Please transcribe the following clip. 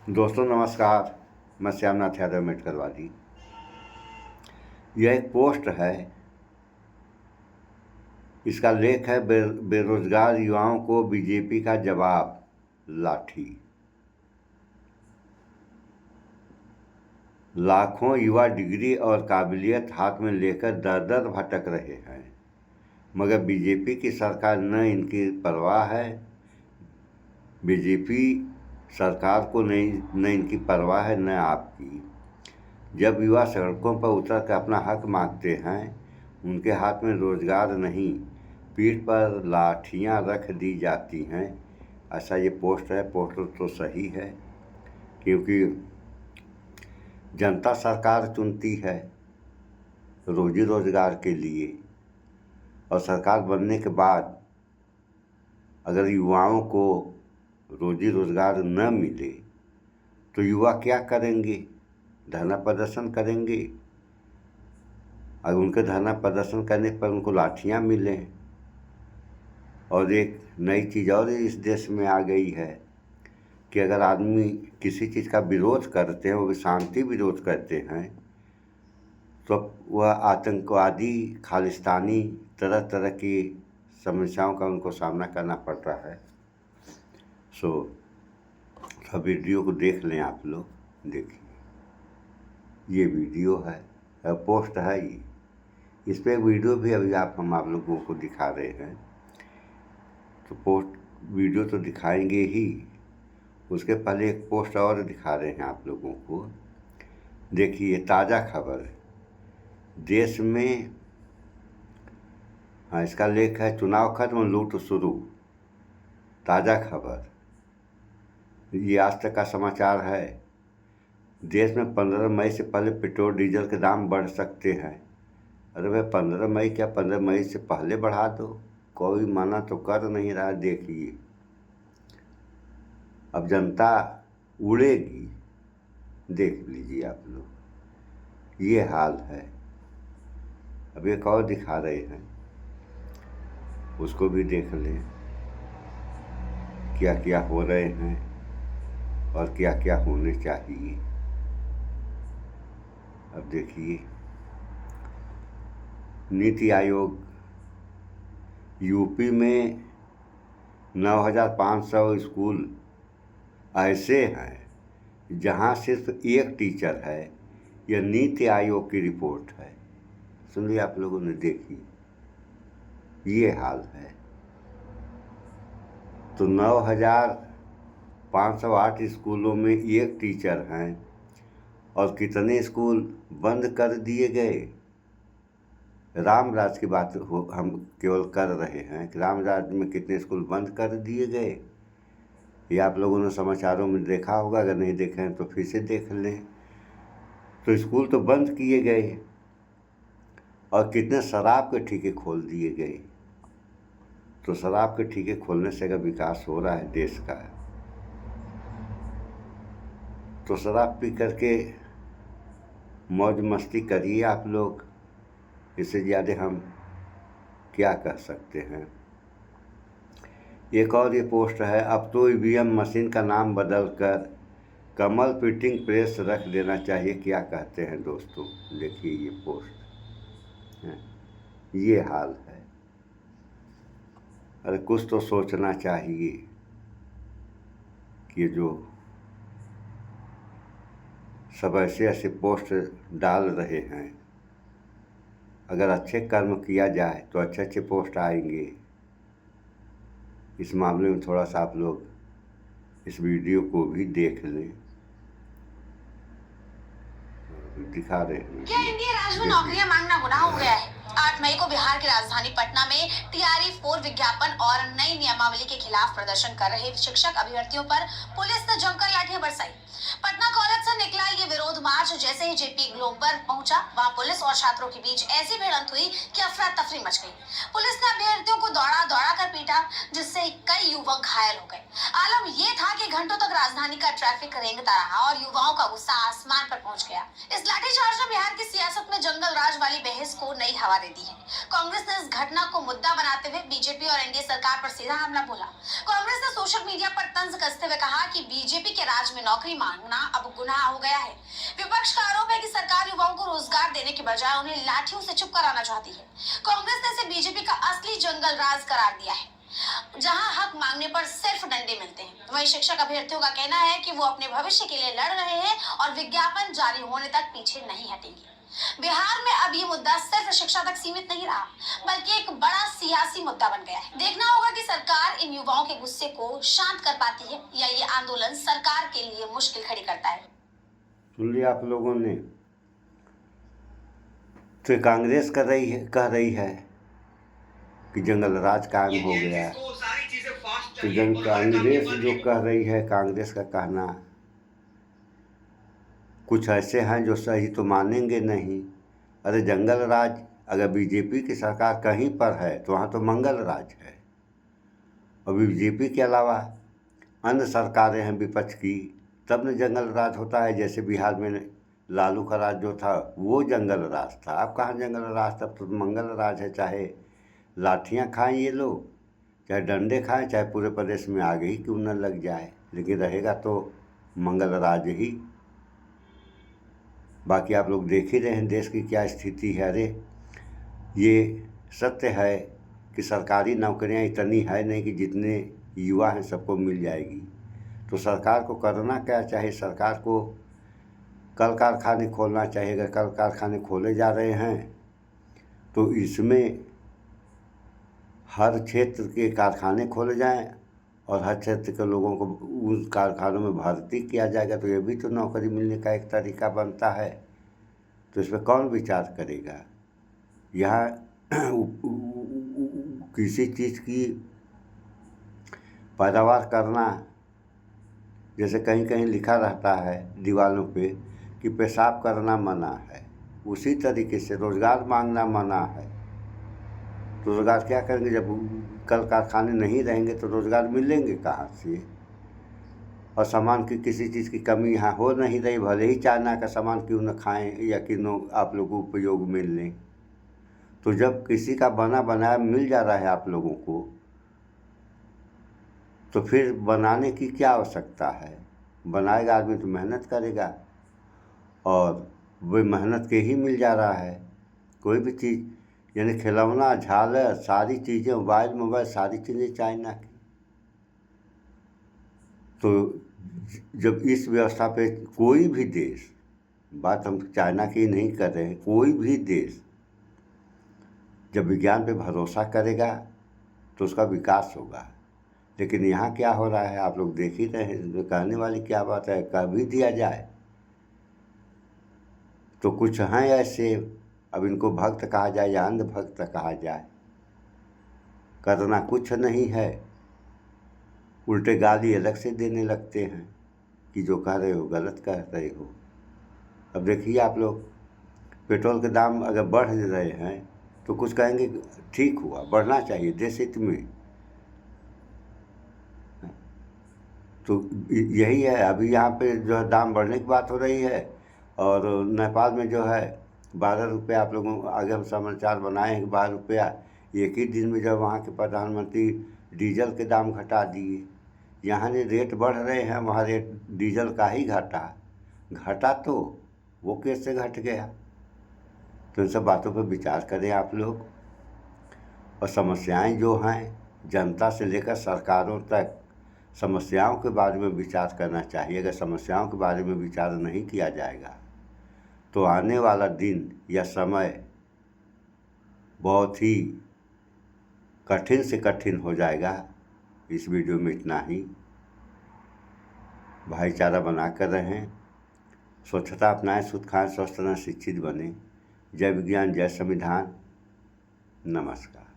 दोस्तों नमस्कार। मैं श्यामनाथ यादव मेटकलवादी। यह एक पोस्ट है। इसका लेख है बेरोजगार युवाओं को बीजेपी का जवाब, लाठी। लाखों युवा डिग्री और काबिलियत हाथ में लेकर दर दर भटक रहे हैं, मगर बीजेपी की सरकार न इनकी परवाह है। बीजेपी सरकार को न इनकी परवाह है, न आपकी। जब युवा सड़कों पर उतर कर अपना हक मांगते हैं, उनके हाथ में रोजगार नहीं, पीठ पर लाठियां रख दी जाती हैं। ऐसा ये पोस्ट है। पोस्ट तो सही है, क्योंकि जनता सरकार चुनती है रोजी रोजगार के लिए, और सरकार बनने के बाद अगर युवाओं को रोजी रोजगार न मिले तो युवा क्या करेंगे? धरना प्रदर्शन करेंगे। अगर उनके धरना प्रदर्शन करने पर उनको लाठियां मिलें। और एक नई चीज़ और इस देश में आ गई है कि अगर आदमी किसी चीज़ का विरोध करते हैं, वो शांति विरोध करते हैं, तो वह आतंकवादी, खालिस्तानी तरह तरह की समस्याओं का उनको सामना करना पड़ता है। सब वीडियो को देख लें आप लोग। देखिए, ये वीडियो है, पोस्ट है ये। इस पर वीडियो भी अभी हम आप लोगों को दिखा रहे हैं। तो पोस्ट वीडियो तो दिखाएंगे ही, उसके पहले एक पोस्ट और दिखा रहे हैं आप लोगों को। देखिए, ताज़ा खबर देश में। हाँ, इसका लेख है चुनाव खत्म, लूट शुरू। ताज़ा खबर, ये आज तक का समाचार है। देश में 15 मई से पहले पेट्रोल डीजल के दाम बढ़ सकते हैं। अरे भाई, 15 मई क्या, 15 मई से पहले बढ़ा दो, कोई मना तो कर नहीं रहा। देखिए, अब जनता उड़ेगी। देख लीजिए आप लोग, ये हाल है। अब एक और दिखा रहे हैं, उसको भी देख लें क्या क्या हो रहे हैं और क्या क्या होने चाहिए। अब देखिए, नीति आयोग, यूपी में 9,500 स्कूल ऐसे हैं जहां सिर्फ एक टीचर है। यह नीति आयोग की रिपोर्ट है। सुन लिया आप लोगों ने? देखी, ये हाल है। तो 9,508 स्कूलों में एक टीचर हैं, और कितने स्कूल बंद कर दिए गए। रामराज की बात हम केवल कर रहे हैं कि रामराज में कितने स्कूल बंद कर दिए गए। ये आप लोगों ने समाचारों में देखा होगा। अगर नहीं देखे हैं तो फिर से देख लें। तो स्कूल तो बंद किए गए, और कितने शराब के ठेके खोल दिए गए। तो शराब के ठेके खोलने से अगर विकास हो रहा है देश का, तो शराब पी करके मौज मस्ती करिए आप लोग। इससे ज़्यादा हम क्या कह सकते हैं। एक और ये पोस्ट है, अब तो ईवीएम मशीन का नाम बदलकर कमल प्रिंटिंग प्रेस रख देना चाहिए। क्या कहते हैं दोस्तों? देखिए, ये पोस्ट है, ये हाल है। अरे कुछ तो सोचना चाहिए कि जो सब ऐसे ऐसे पोस्ट डाल रहे हैं, अगर अच्छे कर्म किया जाए तो अच्छे अच्छे पोस्ट आएंगे। इस मामले में थोड़ा सा आप लोग इस वीडियो को भी देख लें। दिखा रहे हैं। क्या इंडिया राज्य में नौकरियां मांगना गुनाह हो गया है? 8 मई को बिहार की राजधानी पटना में TRE-4 विज्ञापन और नई नियमावली के खिलाफ प्रदर्शन कर रहे शिक्षक अभ्यर्थियों पर पुलिस ने जमकर लाठियां बरसाई। पटना कॉलेज से निकला ये विरोध मार्च जैसे ही JP ग्लोबल पहुंचा, वहां पुलिस और छात्रों के बीच ऐसी भिड़ंत हुई कि अफरा तफरी मच गई। पुलिस ने अभ्यर्थियों को दौड़ा दौड़ा कर पीटा, जिससे कई युवक घायल हो गए। आलम ये था कि घंटों तक राजधानी का ट्रैफिक रेंगता रहा और युवाओं का गुस्सा आसमान पर पहुंच गया। इस लाठीचार्ज ने बिहार की सियासत में जंगल राज वाली बहस को नई हवा दे दी है। कांग्रेस ने इस घटना को मुद्दा बनाते हुए बीजेपी और एनडीए सरकार पर सीधा हमला बोला। कांग्रेस ने सोशल मीडिया पर तंज कसते हुए कहा कि बीजेपी के राज में नौकरी मांगना अब गुनाह हो गया है। विपक्ष का आरोप है कि सरकार युवाओं को रोजगार देने के बजाय उन्हें लाठियों से चुप कराना चाहती है। कांग्रेस ने इसे बीजेपी का असली जंगल राज करार दिया है, जहां हक मांगने पर सिर्फ डंडे मिलते हैं। वहीं शिक्षक अभ्यर्थियों का कहना है कि वो अपने भविष्य के लिए लड़ रहे हैं और विज्ञापन जारी होने तक पीछे नहीं हटेंगे। बिहार में अब ये मुद्दा सिर्फ शिक्षा तक सीमित नहीं रहा, बल्कि एक बड़ा सियासी मुद्दा बन गया है। देखना होगा कि सरकार इन युवाओं के गुस्से को शांत कर पाती है या ये आंदोलन सरकार के लिए मुश्किल खड़ी करता है। सुन लिया आप लोगों ने। तो कांग्रेस कह रही है कि जंगल राज कायम हो गया। तो कांग्रेस जो कह रही है, कांग्रेस का कहना कुछ ऐसे हैं जो सही तो मानेंगे नहीं। अरे जंगल राज अगर बीजेपी की सरकार कहीं पर है तो वहाँ तो मंगल राज है। और बीजेपी के अलावा अन्य सरकारें हैं विपक्ष की, तब न जंगल राज होता है। जैसे बिहार में लालू का राज जो था वो जंगल राज था। अब कहाँ जंगल राज, तब तो मंगल राज है। चाहे लाठियाँ खाएं ये लोग, चाहे डंडे खाएं, चाहे पूरे प्रदेश में आग ही क्यों न लग जाए, लेकिन रहेगा तो मंगल राज ही। बाकी आप लोग देख ही रहे हैं देश की क्या स्थिति है। अरे ये सत्य है कि सरकारी नौकरियां इतनी है नहीं कि जितने युवा हैं सबको मिल जाएगी। तो सरकार को करना क्या चाहिए? सरकार को कल कारखाने खोलना चाहिए। अगर कल कारखाने खोले जा रहे हैं तो इसमें हर क्षेत्र के कारखाने खोले जाएं और हर क्षेत्र के लोगों को उस कारखानों में भर्ती किया जाएगा, तो ये भी तो नौकरी मिलने का एक तरीका बनता है। तो इस पर कौन विचार करेगा? यहाँ किसी चीज़ की पैदावार करना, जैसे कहीं कहीं लिखा रहता है दीवारों पे कि पेशाब करना मना है, उसी तरीके से रोज़गार मांगना मना है। तो रोज़गार क्या करेंगे? जब कल कारखाने नहीं रहेंगे तो रोज़गार मिलेंगे कहाँ से? और सामान की किसी चीज़ की कमी यहाँ हो नहीं रही, भले ही चाइना का सामान क्यों न खाएं या क्यों आप लोगों को उपयोग में लें। तो जब किसी का बना बनाया मिल जा रहा है आप लोगों को, तो फिर बनाने की क्या आवश्यकता है? बनाएगा आदमी तो मेहनत करेगा, और वो मेहनत के ही मिल जा रहा है। कोई भी चीज़, यानी खिलौना, झालर, सारी चीज़ें, मोबाइल सारी चीज़ें चाइना की। तो जब इस व्यवस्था पे कोई भी देश, बात हम चाइना की नहीं कर रहे हैं, कोई भी देश जब विज्ञान पे भरोसा करेगा तो उसका विकास होगा। लेकिन यहाँ क्या हो रहा है आप लोग देख ही रहे हैं। कहने वाली क्या बात है, कह भी दिया जाए तो कुछ हैं ऐसे, अब इनको भक्त कहा जाए या अंधभक्त कहा जाए, करना कुछ नहीं है, उल्टे गाली अलग से देने लगते हैं कि जो कह रहे हो गलत कह रहे हो। अब देखिए आप लोग, पेट्रोल के दाम अगर बढ़ रहे हैं तो कुछ कहेंगे ठीक हुआ, बढ़ना चाहिए, देश हित में। तो यही है। अभी यहाँ पे जो है दाम बढ़ने की बात हो रही है, और नेपाल में जो है 12 रुपये, आप लोगों को आगे हम समाचार बनाए हैं कि 12 रुपया एक ही दिन में जब वहाँ के प्रधानमंत्री डीजल के दाम घटा दिए। यहाँ ने रेट बढ़ रहे हैं, वहाँ रेट डीजल का ही घटा तो वो कैसे घट गया? तो इन सब बातों पर विचार करें आप लोग। और समस्याएं जो हैं, जनता से लेकर सरकारों तक समस्याओं के बारे में विचार करना चाहिए। अगर समस्याओं के बारे में विचार नहीं किया जाएगा तो आने वाला दिन या समय बहुत ही कठिन से कठिन हो जाएगा। इस वीडियो में इतना ही। भाईचारा बनाकर रहें, स्वच्छता अपनाएं, शुद्ध खाएं, स्वस्थ रहें, शिक्षित बने। जय विज्ञान, जय संविधान। नमस्कार।